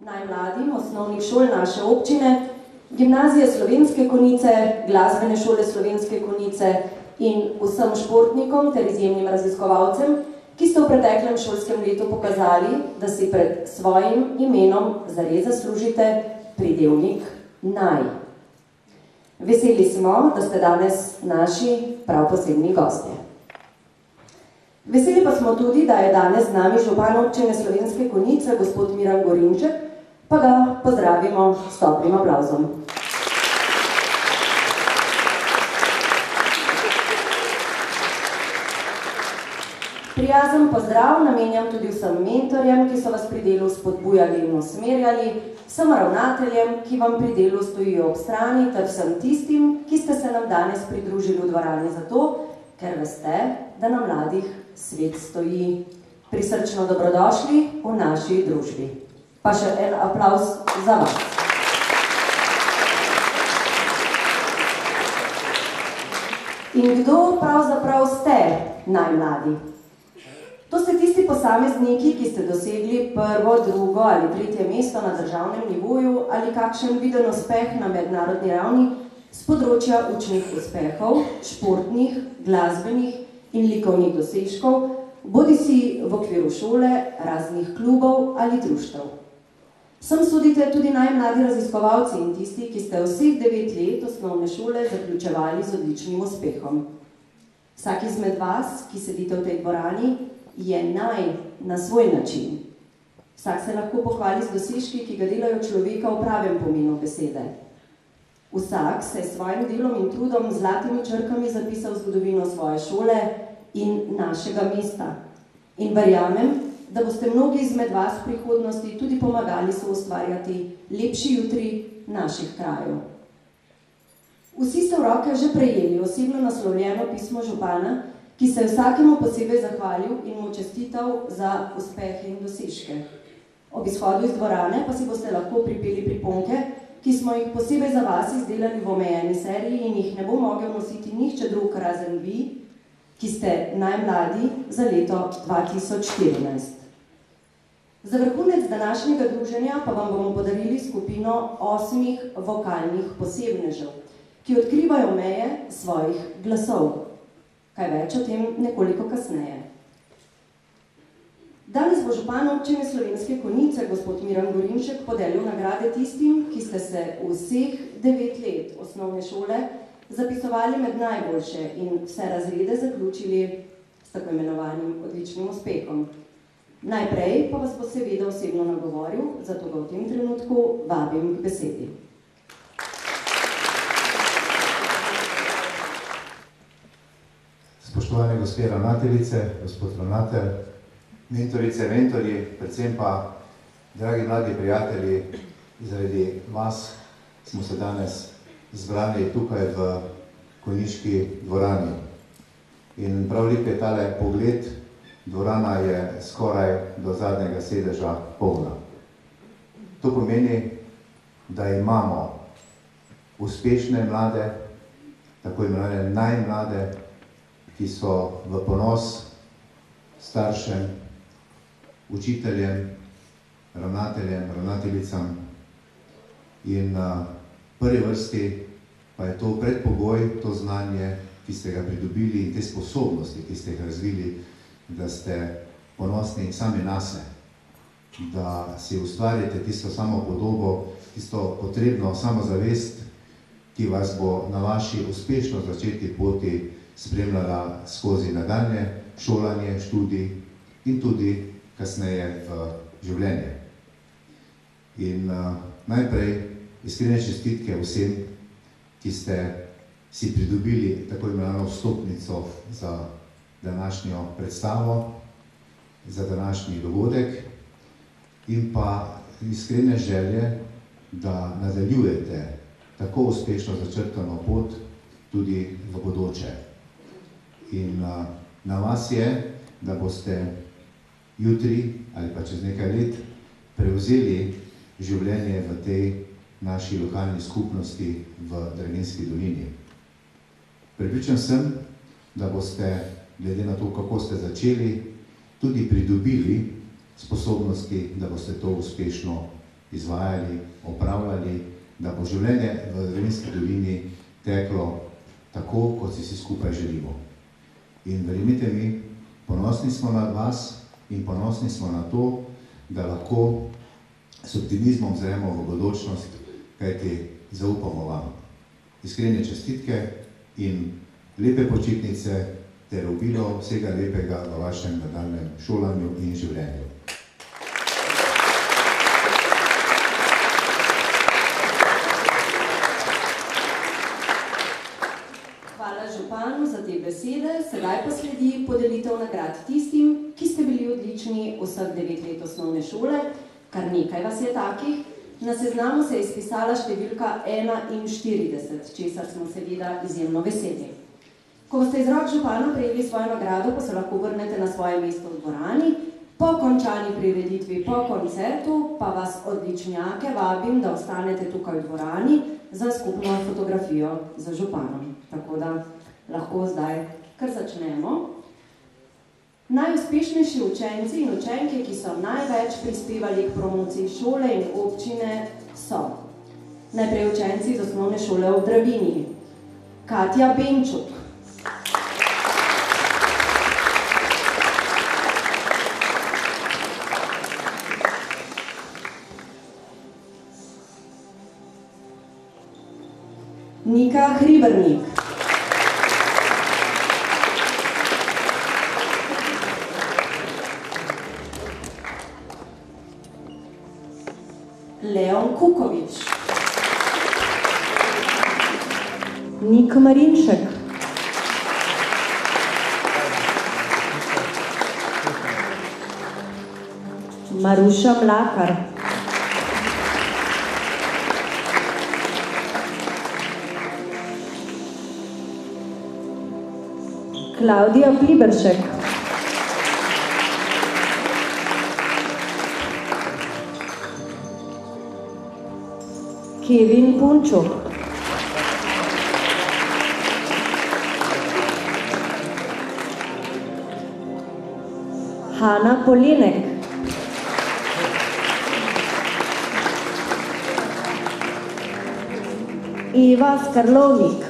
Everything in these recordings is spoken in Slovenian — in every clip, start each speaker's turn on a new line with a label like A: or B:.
A: najmladim osnovnih šol naše občine, Gimnazije Slovenske Konjice, Glasbene šole Slovenske Konjice in vsem športnikom ter izjemnim raziskovalcem, ki ste v preteklem šolskem letu pokazali, da si pred svojim imenom zares zaslužite pridevnik naj. Veseli smo, da ste danes naši prav posebni gostje. Veseli pa smo tudi, da je danes z nami župan občine Slovenske Konjice, gospod Miran Gorinček, pa ga pozdravimo s toplim aplavzom. Prijazen pozdrav namenjam tudi vsem mentorjem, ki so vas pri delu spodbujali in usmerjali, vsem ravnateljem, ki vam pri delu stojijo ob strani, ter vsem tistim, ki ste se nam danes pridružili v dvorani zato, ker veste, da na mladih svet stoji. Prisrčno dobrodošli v naši družbi. Pa še en aplavz za vas. In kdo pravzaprav ste najmladi? To ste tisti posamezniki, ki ste dosegli prvo, drugo ali tretje mesto na državnem nivoju ali kakšen viden uspeh na mednarodni ravni z področja učnih uspehov, športnih, glasbenih in likovnih dosežkov, bodisi v okviru šole, raznih klubov ali društev. Sem sodite tudi najmladi raziskovalci in tisti, ki ste vseh 9 let osnovne šole zaključevali z odličnim uspehom. Vsak izmed vas, ki sedite v tej dvorani, je naj na svoj način. Vsak se lahko pohvali z dosežki, ki ga delajo človeka v pravem pomenu besede. Vsak se je s svojim delom in trudom z zlatimi črkami zapisal zgodovino svoje šole in našega mesta. In verjamem, da boste mnogi izmed vas v prihodnosti tudi pomagali soustvarjati lepši jutri naših krajev. Vsi ste v roke že prejeli osebno naslovljeno pismo župana, ki se je vsakemu posebej zahvalil in mu čestital za uspehe in dosežke. Ob izhodu iz dvorane pa si boste lahko pripeli priponke, ki smo jih posebej za vas izdelali v omejeni seriji in jih ne bo mogel nositi nihče drug razen vi, ki ste najmladi za leto 2014. Za vrhunec današnjega druženja pa vam bomo podarili skupino 8 vokalnih posebnežev, ki odkrivajo meje svojih glasov. Kaj več o tem nekoliko kasneje. Danes bo župan občine Slovenske Konjice, gospod Miran Gorinček, podelil nagrade tistim, ki ste se vseh 9 let osnovne šole zapisovali med najboljše in vse razrede zaključili s tako imenovanim odličnim uspehom. Najprej pa vas bo seveda osebno nagovoril, zato ga v tem trenutku vabim k besedi.
B: Spoštovane gospe ravnateljice, gospod ravnatelj, mentorice, mentorji, predvsem pa, dragi mladi prijatelji, zaradi vas smo se danes zbrali tukaj v konjiški dvorani. In prav lep je tale pogled, dvorana je skoraj do zadnjega sedeža polna. To pomeni, da imamo uspešne mlade, tako imenovane najmlade, ki so v ponos staršem, učiteljem, ravnateljem, ravnateljicam in v prvi vrsti pa je to predpogoj, to znanje, ki ste ga pridobili in te sposobnosti, ki ste jih razvili, da ste ponosni sami nase, da si ustvarite tisto samopodobo, tisto potrebno samozavest, ki vas bo na vaši uspešno začeti poti spremljala skozi nadaljnje šolanje, študij in tudi kasneje v življenje. In najprej iskrene čestitke vsem, ki ste si pridobili tako imenovano vstopnico za današnjo predstavo, za današnji dogodek in pa iskrene želje, da nadaljujete tako uspešno začrtano pot tudi v bodoče. In na vas je, da boste jutri ali pa čez nekaj let prevzeli življenje v tej naši lokalni skupnosti v Draginjski dolini. Prepričan sem, da boste, glede na to, kako ste začeli, tudi pridobili sposobnosti, da boste to uspešno izvajali, opravljali, da bo življenje v Dravinjski dolini teklo tako, kot si skupaj želimo. In verjemite mi, ponosni smo na vas in ponosni smo na to, da lahko s optimizmom zremo v bodočnost, kajti zaupamo vam. Iskrene čestitke in lepe počitnice ter obilo vsega lepega v vašem nadaljnjem šolanju in življenju.
A: Hvala županu za te besede, sedaj pa sledi podelitev nagrad tistim, ki ste bili odlični vseh 9 let osnovne šole, kar nekaj vas je takih. Na seznamu se je izpisala številka 41, česar smo seveda izjemno veseli. Ko boste iz rok župana prejeli svojo nagrado, pa se lahko vrnete na svoje mesto v dvorani. Po končani prireditvi, po koncertu, pa vas odličnjake vabim, da ostanete tukaj v dvorani za skupno fotografijo z županom. Tako da lahko zdaj kar začnemo. Najuspešnejši učenci in učenke, ki so največ prispevali k promociji šole in občine, so najprej učenci iz osnovne šole v Dravinji. Katja Benčuk. Nika Hribernik. Leon Kukovič. Nik Marinšek. Maruša Mlakar. Klaudija Pliberšek. Kevin Punčuk. Hanna Polinek. Eva Skarlovnik.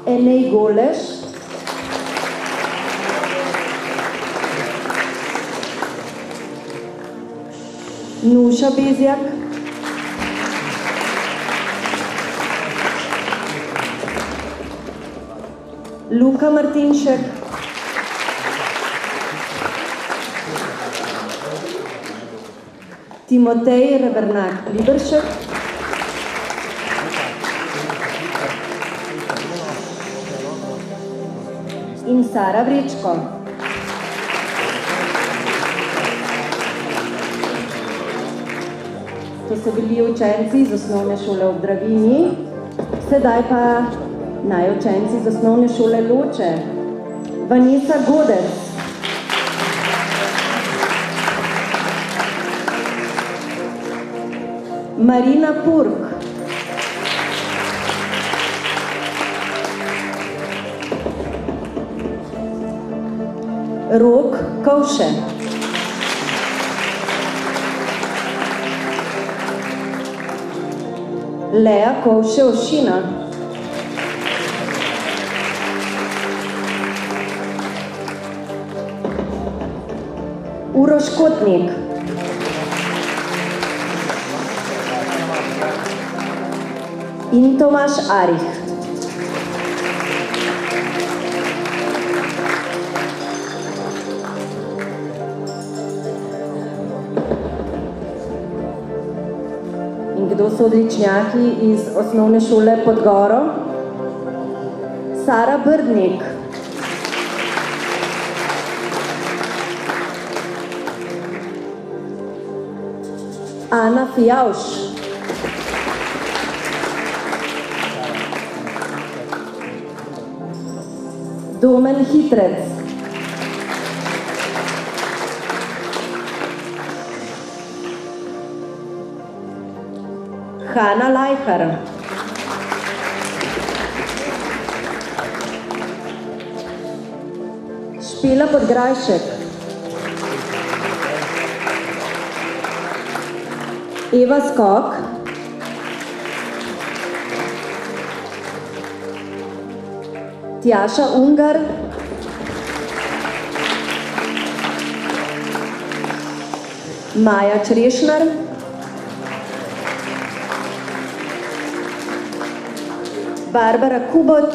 A: Enej Goleš. Nuša Bezjak. Luka Martinšek. Timotej Rebernak Pliberšek. In Sara Vrečko. To so bili učenci iz osnovne šole v Dravinji, sedaj pa najučenci iz osnovne šole Loče. Vanessa Godec. Marina Purk. Rok Kovše. Lea Kovše Ošina. Uroš Kotnik. In Tomaš Arih. Kdo so odličnjaki iz osnovne šole Podgoro? Sara Brdnik. Ana Fijavš. Domen Hitrec. Hanna Lajhar. Špela Podgrajšek. Eva Skok, Tjaša Ungar, Maja Črešnar, Barbara Kubot,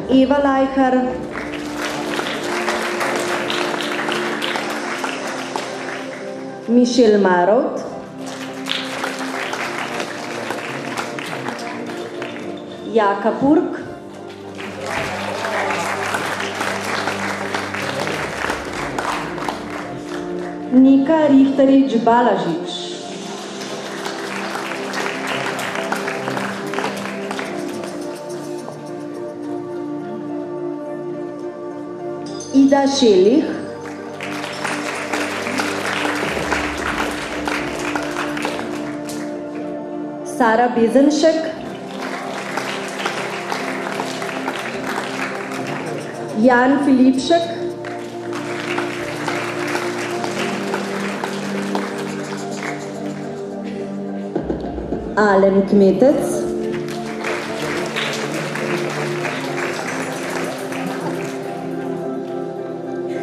A: Eva Lajhar, Mišel Marovt, Jaka Purk, Nika Rihtarič-Balažič, Ida Šelih, Sara Bezenšek, Jan Filipšek, Alen Kmetec,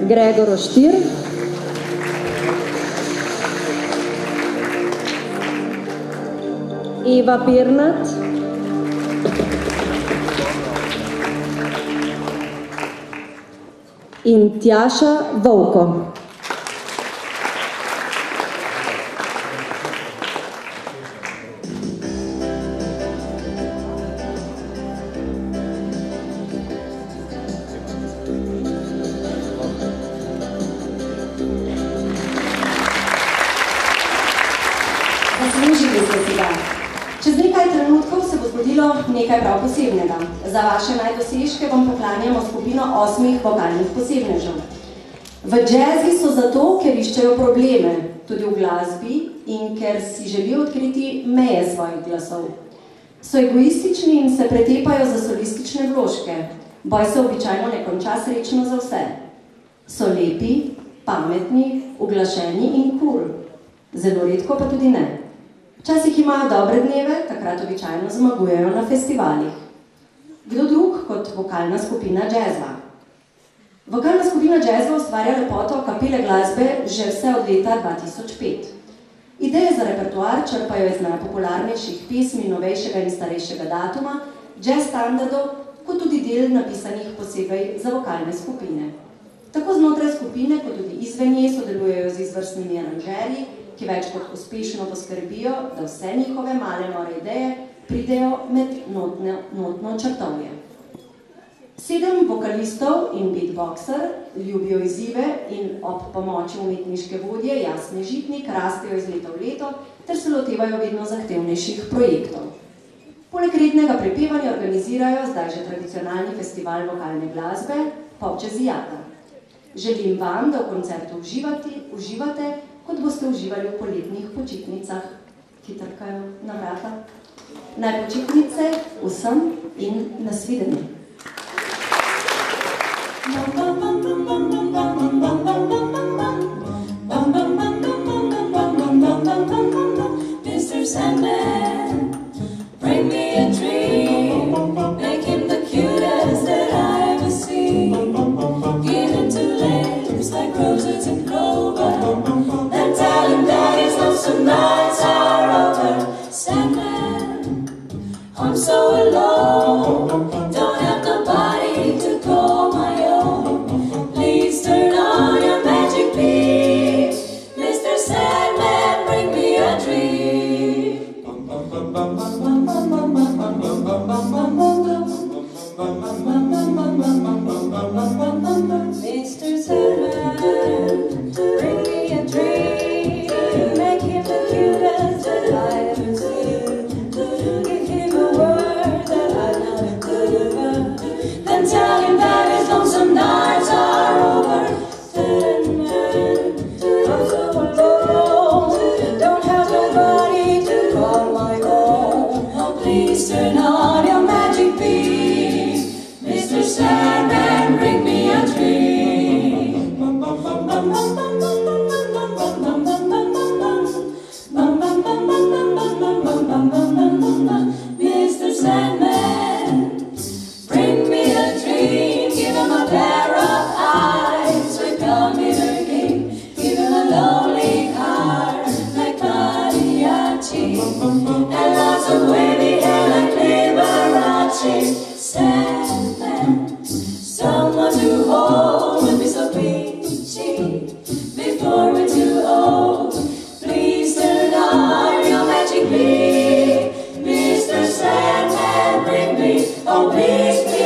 A: Gregor Oštir, Eva Pirnat, in Tjaša Vovko.
C: Zaslužili ste si ga. Čez nekaj trenutkov se bo zgodilo nekaj prav posebnega. Za vaše najdosežke vam poklanjamo skupino 8 vokalnih posebnežev. V jazzi so zato, ker iščejo probleme, tudi v glasbi, in ker si želijo odkriti meje svojih glasov. So egoistični in se pretepajo za solistične vložke. Boj se običajno ne konča srečno za vse. So lepi, pametni, uglašeni in cool. Zelo redko pa tudi ne. Včasih imajo dobre dneve, takrat običajno zmagujejo na festivalih. Kdo drug kot vokalna skupina jazza? Vokalna skupina jazza ustvarja lepoto kapele glasbe že vse od leta 2005. Ideje za repertoar črpajo iz najpopularnejših pesmi novejšega in starejšega datuma, jazz standardov, kot tudi del napisanih posebej za vokalne skupine. Tako znotraj skupine, kot tudi izven nje sodelujejo z izvrstnimi aranžerji, ki več kot uspešno poskrbijo, da vse njihove male nore ideje pridejo med notno črtovje. 7 vokalistov in beatboxer ljubijo izzive in ob pomoči umetniške vodje Jasne Žitnik rastejo iz leta v leto ter se lotevajo vedno zahtevnejših projektov. Poleg rednega prepevanja organizirajo zdaj že tradicionalni festival vokalne glasbe Pop Jazzijada. Želim vam, da v koncertu uživate, kot boste uživali v poletnih počitnicah, ki trkajo na vrata. Naj počitnice vsem in nasvidenje.
D: Mr. Sandman, bring me a dream, make him the cutest that I ever see. Give him 2 legs like roses and clover, then tell him that his lonesome nights are over. Sandman, I'm so alone, don't have Sandman, someone to hold would be so peachy before we're too old. Please turn on your magic beam, Mr. Sandman, bring me, oh please, please.